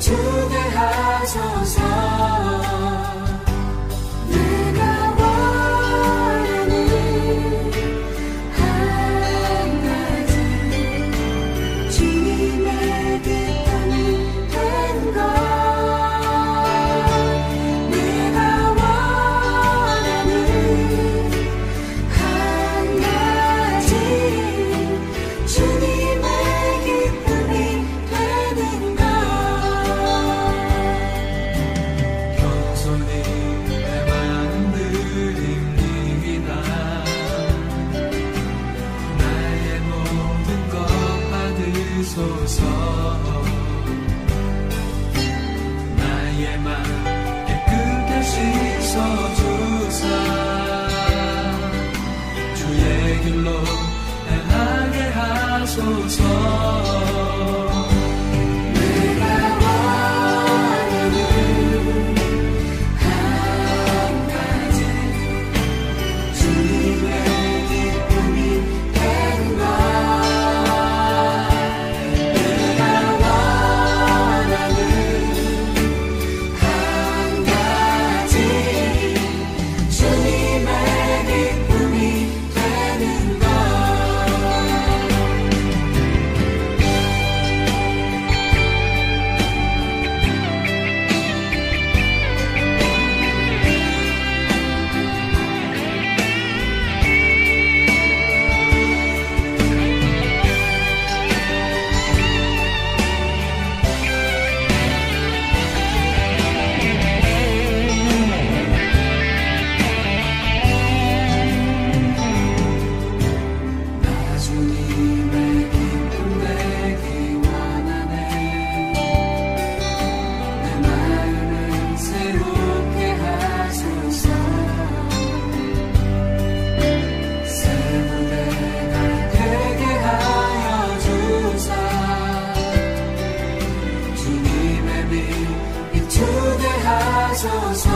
비추게 하소서. 내가 원하는 한 가지 주님의 기쁨이 되는 것. 내가 원하는 한 가지 주님의 기쁨이 되는 것. 겸손히 내 마음 드립니다. 나의 모든 것 받으소서. 나의 맘 깨끗게 씻어주사 주의 길로 행하게 하소서. 내가 원하는 한 가지 주님의 기쁨이 되는 것. 내가 원하는 한 가지 주님의 기쁨이 되는 것. 나 주님의 기쁨 내기 원하네. 내 마음을 새롭게 하소서. 새 무대가 되게 하여 주사 주님의 빛 비추게 하소서.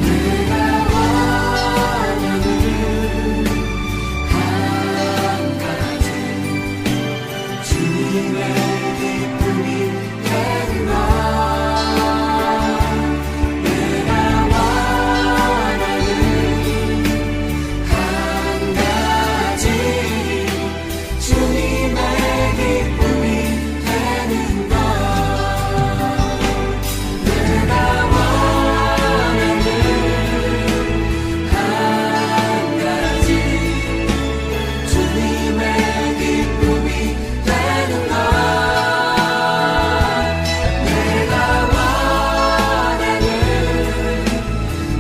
내가 원하는 한 가지 주님의 기쁨이 되는 것. 내가 원하는 한 가지 주님의 기쁨이 되는 것. 내가 원하는 한 가지 주님의 기쁨이 되는 것. 내가 원하는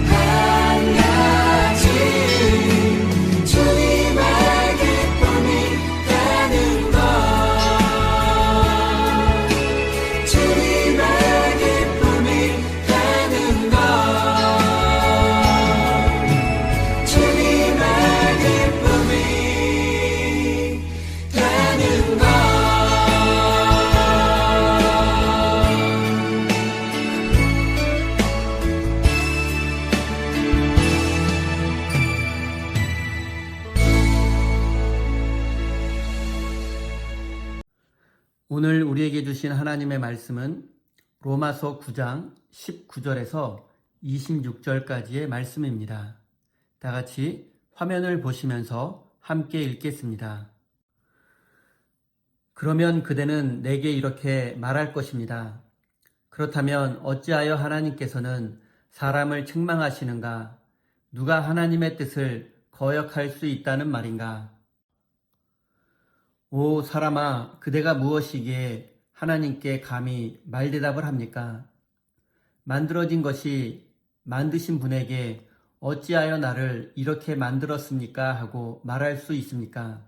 한 가지 주님의 기쁨이 되는 것. 주님의 기쁨이 되는 것. 주님의 기쁨이 되는 것. 오늘 우리에게 주신 하나님의 말씀은 로마서 9장 19절에서 26절까지의 말씀입니다. 다 같이 화면을 보시면서 함께 읽겠습니다. 그러면 그대는 내게 이렇게 말할 것입니다. 그렇다면 어찌하여 하나님께서는 사람을 책망하시는가? 누가 하나님의 뜻을 거역할 수 있다는 말인가? 오 사람아, 그대가 무엇이기에 하나님께 감히 말대답을 합니까? 만들어진 것이 만드신 분에게 어찌하여 나를 이렇게 만들었습니까? 하고 말할 수 있습니까?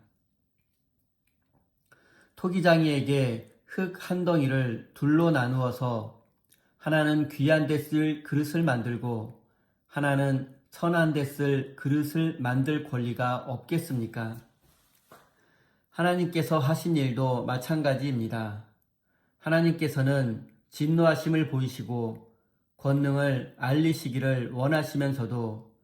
토기장이에게 흙 한 덩이를 둘로 나누어서 하나는 귀한 데 쓸 그릇을 만들고 하나는 천한 데 쓸 그릇을 만들 권리가 없겠습니까? 하나님께서 하신 일도 마찬가지입니다. 하나님께서는 진노하심을 보이시고 권능을 알리시기를 원하시면서도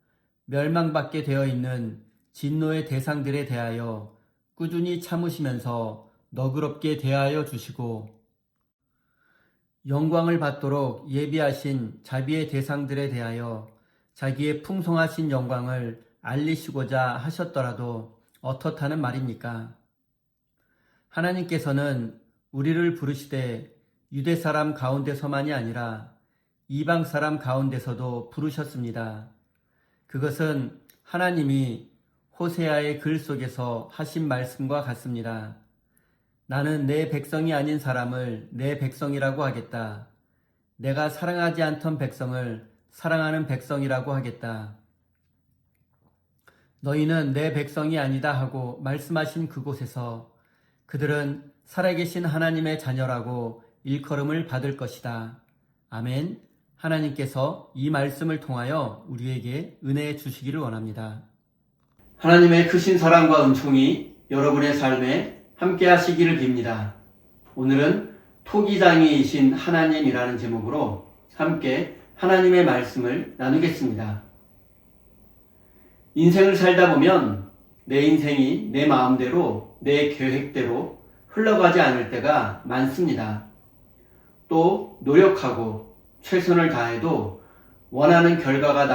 멸망받게 되어 있는 진노의 대상들에 대하여 꾸준히 참으시면서 너그럽게 대하여 주시고 영광을 받도록 예비하신 자비의 대상들에 대하여 자기의 풍성하신 영광을 알리시고자 하셨더라도 어떻다는 말입니까? 하나님께서는 우리를 부르시되 유대 사람 가운데서만이 아니라 이방 사람 가운데서도 부르셨습니다. 그것은 하나님이 호세아의 글 속에서 하신 말씀과 같습니다. 나는 내 백성이 아닌 사람을 내 백성이라고 하겠다. 내가 사랑하지 않던 백성을 사랑하는 백성이라고 하겠다. 너희는 내 백성이 아니다 하고 말씀하신 그곳에서 그들은 살아계신 하나님의 자녀라고 일컬음을 받을 것이다. 아멘. 하나님께서 이 말씀을 통하여 우리에게 은혜 주시기를 원합니다. 하나님의 크신 사랑과 은총이 여러분의 삶에 함께 하시기를 빕니다. 오늘은 토기장이이신 하나님이라는 제목으로 함께 하나님의 말씀을 나누겠습니다. 인생을 살다 보면 내 인생이 내 마음대로, 내 계획대로 흘러가지 않을 때가 많습니다. 또 노력하고 최선을 다해도 원하는 결과가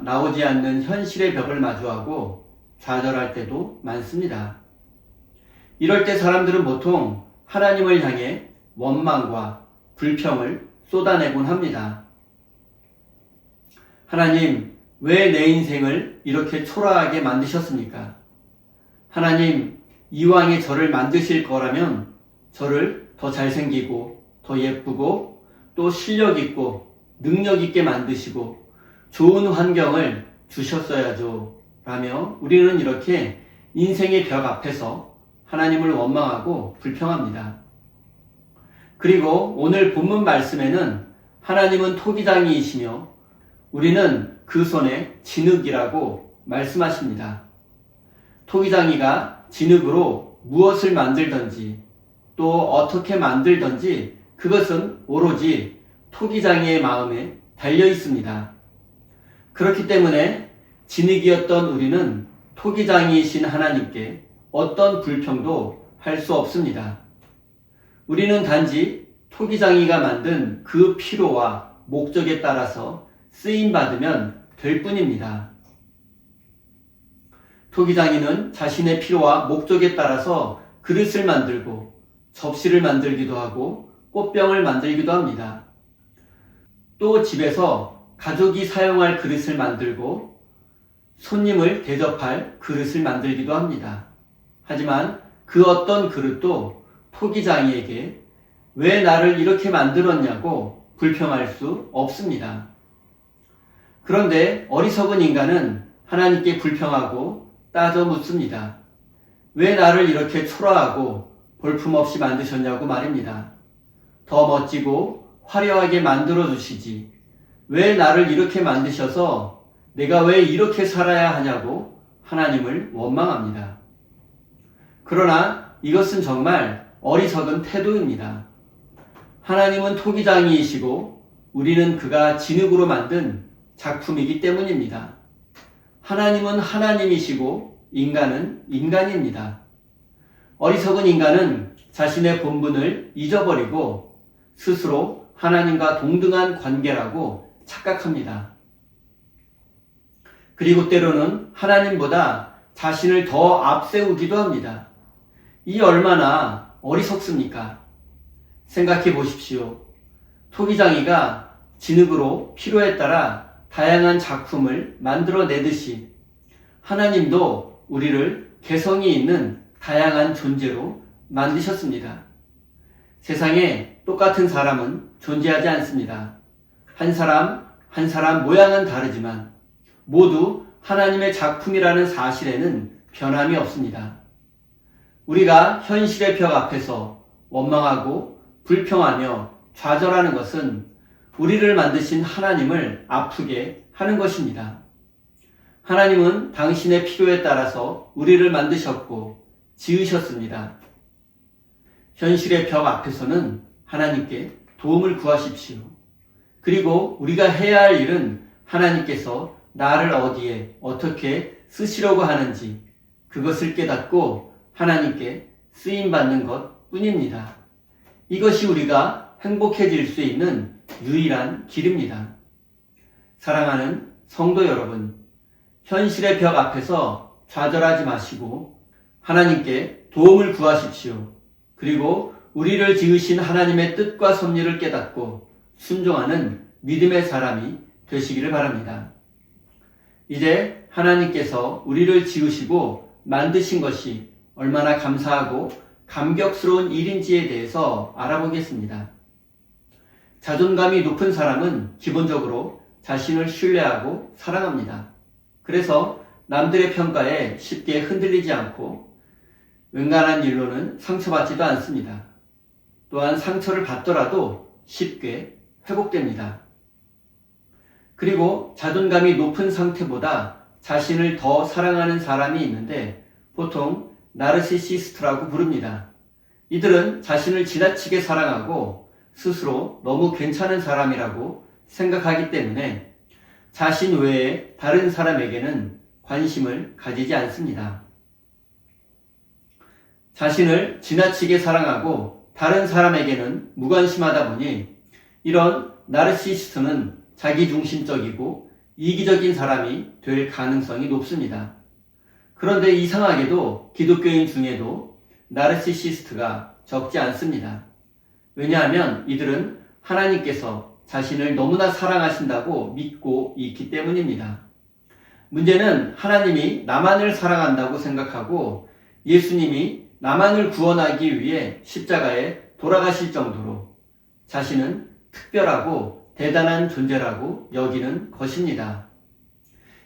나오지 않는 현실의 벽을 마주하고 좌절할 때도 많습니다. 이럴 때 사람들은 보통 하나님을 향해 원망과 불평을 쏟아내곤 합니다. 하나님, 왜 내 인생을 이렇게 초라하게 만드셨습니까? 하나님, 이왕에 저를 만드실 거라면 저를 더 잘생기고 더 예쁘고 또 실력 있고 능력 있게 만드시고 좋은 환경을 주셨어야죠 라며 우리는 이렇게 인생의 벽 앞에서 하나님을 원망하고 불평합니다. 그리고 오늘 본문 말씀에는 하나님은 토기장이이시며 우리는 그 손에 진흙이라고 말씀하십니다. 토기장이가 진흙으로 무엇을 만들든지 또 어떻게 만들든지 그것은 오로지 토기장이의 마음에 달려 있습니다. 그렇기 때문에 진흙이었던 우리는 토기장이이신 하나님께 어떤 불평도 할 수 없습니다. 우리는 단지 토기장이가 만든 그 필요와 목적에 따라서 쓰임받으면 될 뿐입니다. 토기장이는 자신의 필요와 목적에 따라서 그릇을 만들고 접시를 만들기도 하고 꽃병을 만들기도 합니다. 또 집에서 가족이 사용할 그릇을 만들고 손님을 대접할 그릇을 만들기도 합니다. 하지만 그 어떤 그릇도 토기장이에게 왜 나를 이렇게 만들었냐고 불평할 수 없습니다. 그런데 어리석은 인간은 하나님께 불평하고 따져 묻습니다. 왜 나를 이렇게 초라하고 볼품없이 만드셨냐고 말입니다. 더 멋지고 화려하게 만들어주시지. 왜 나를 이렇게 만드셔서 내가 왜 이렇게 살아야 하냐고 하나님을 원망합니다. 그러나 이것은 정말 어리석은 태도입니다. 하나님은 토기장이이시고 우리는 그가 진흙으로 만든 작품이기 때문입니다. 하나님은 하나님이시고 인간은 인간입니다. 어리석은 인간은 자신의 본분을 잊어버리고 스스로 하나님과 동등한 관계라고 착각합니다. 그리고 때로는 하나님보다 자신을 더 앞세우기도 합니다. 이 얼마나 어리석습니까? 생각해 보십시오. 토기장이가 진흙으로 필요에 따라 다양한 작품을 만들어내듯이 하나님도 우리를 개성이 있는 다양한 존재로 만드셨습니다. 세상에 똑같은 사람은 존재하지 않습니다. 한 사람 모양은 다르지만 모두 하나님의 작품이라는 사실에는 변함이 없습니다. 우리가 현실의 벽 앞에서 원망하고 불평하며 좌절하는 것은 우리를 만드신 하나님을 아프게 하는 것입니다. 하나님은 당신의 필요에 따라서 우리를 만드셨고 지으셨습니다. 현실의 벽 앞에서는 하나님께 도움을 구하십시오. 그리고 우리가 해야 할 일은 하나님께서 나를 어디에 어떻게 쓰시려고 하는지 그것을 깨닫고 하나님께 쓰임받는 것 뿐입니다. 이것이 우리가 행복해질 수 있는 유일한 길입니다. 사랑하는 성도 여러분, 현실의 벽 앞에서 좌절하지 마시고 하나님께 도움을 구하십시오. 그리고 우리를 지으신 하나님의 뜻과 섭리를 깨닫고 순종하는 믿음의 사람이 되시기를 바랍니다. 이제 하나님께서 우리를 지으시고 만드신 것이 얼마나 감사하고 감격스러운 일인지에 대해서 알아보겠습니다. 자존감이 높은 사람은 기본적으로 자신을 신뢰하고 사랑합니다. 그래서 남들의 평가에 쉽게 흔들리지 않고 은간한 일로는 상처받지도 않습니다. 또한 상처를 받더라도 쉽게 회복됩니다. 그리고 자존감이 높은 상태보다 자신을 더 사랑하는 사람이 있는데 보통 나르시시스트라고 부릅니다. 이들은 자신을 지나치게 사랑하고 스스로 너무 괜찮은 사람이라고 생각하기 때문에 자신 외에 다른 사람에게는 관심을 가지지 않습니다. 자신을 지나치게 사랑하고 다른 사람에게는 무관심하다 보니 이런 나르시시스트는 자기중심적이고 이기적인 사람이 될 가능성이 높습니다. 그런데 이상하게도 기독교인 중에도 나르시시스트가 적지 않습니다. 왜냐하면 이들은 하나님께서 자신을 너무나 사랑하신다고 믿고 있기 때문입니다. 문제는 하나님이 나만을 사랑한다고 생각하고 예수님이 나만을 구원하기 위해 십자가에 돌아가실 정도로 자신은 특별하고 대단한 존재라고 여기는 것입니다.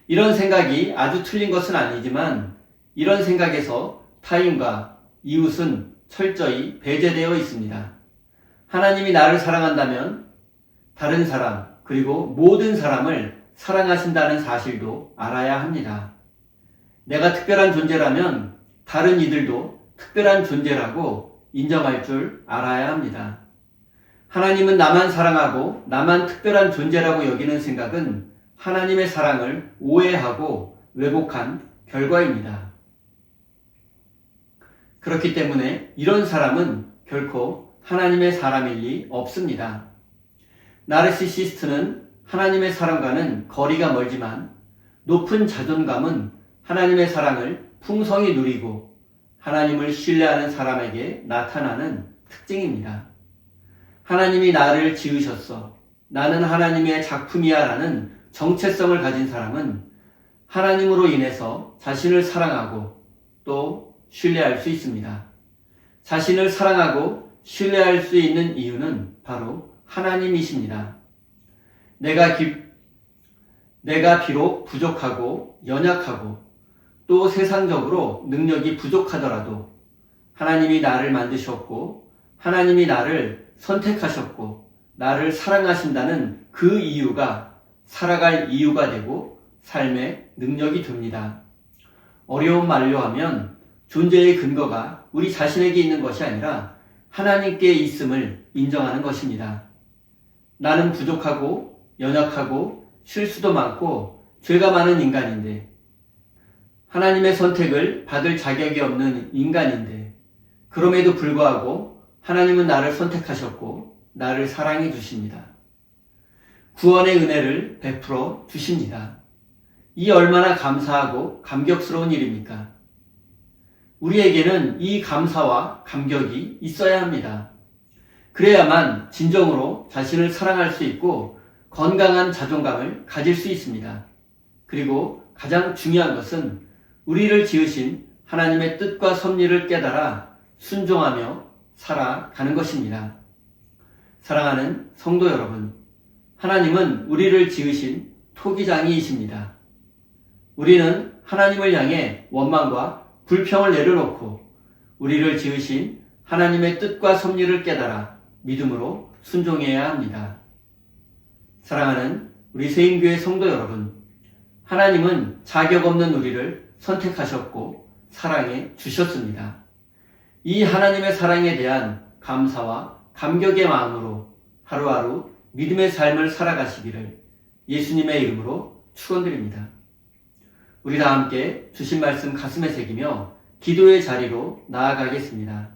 이런 생각이 아주 틀린 것은 아니지만 이런 생각에서 타인과 이웃은 철저히 배제되어 있습니다. 하나님이 나를 사랑한다면 다른 사람 그리고 모든 사람을 사랑하신다는 사실도 알아야 합니다. 내가 특별한 존재라면 다른 이들도 특별한 존재라고 인정할 줄 알아야 합니다. 하나님은 나만 사랑하고 나만 특별한 존재라고 여기는 생각은 하나님의 사랑을 오해하고 왜곡한 결과입니다. 그렇기 때문에 이런 사람은 결코 하나님의 사람일 리 없습니다. 나르시시스트는 하나님의 사랑과는 거리가 멀지만 높은 자존감은 하나님의 사랑을 풍성히 누리고 하나님을 신뢰하는 사람에게 나타나는 특징입니다. 하나님이 나를 지으셨어. 나는 하나님의 작품이야 라는 정체성을 가진 사람은 하나님으로 인해서 자신을 사랑하고 또 신뢰할 수 있습니다. 자신을 사랑하고 신뢰할 수 있는 이유는 바로 하나님이십니다. 내가 비록 부족하고 연약하고 또 세상적으로 능력이 부족하더라도 하나님이 나를 만드셨고 하나님이 나를 선택하셨고 나를 사랑하신다는 그 이유가 살아갈 이유가 되고 삶의 능력이 됩니다. 어려운 말로 하면 존재의 근거가 우리 자신에게 있는 것이 아니라 하나님께 있음을 인정하는 것입니다. 나는 부족하고 연약하고 실수도 많고 죄가 많은 인간인데 하나님의 선택을 받을 자격이 없는 인간인데 그럼에도 불구하고 하나님은 나를 선택하셨고 나를 사랑해 주십니다. 구원의 은혜를 베풀어 주십니다. 이 얼마나 감사하고 감격스러운 일입니까? 우리에게는 이 감사와 감격이 있어야 합니다. 그래야만 진정으로 자신을 사랑할 수 있고 건강한 자존감을 가질 수 있습니다. 그리고 가장 중요한 것은 우리를 지으신 하나님의 뜻과 섭리를 깨달아 순종하며 살아가는 것입니다. 사랑하는 성도 여러분, 하나님은 우리를 지으신 토기장이이십니다. 우리는 하나님을 향해 원망과 불평을 내려놓고 우리를 지으신 하나님의 뜻과 섭리를 깨달아 믿음으로 순종해야 합니다. 사랑하는 우리 세인교회 성도 여러분, 하나님은 자격 없는 우리를 선택하셨고 사랑해 주셨습니다. 이 하나님의 사랑에 대한 감사와 감격의 마음으로 하루하루 믿음의 삶을 살아가시기를 예수님의 이름으로 축원드립니다. 우리 다 함께 주신 말씀 가슴에 새기며 기도의 자리로 나아가겠습니다.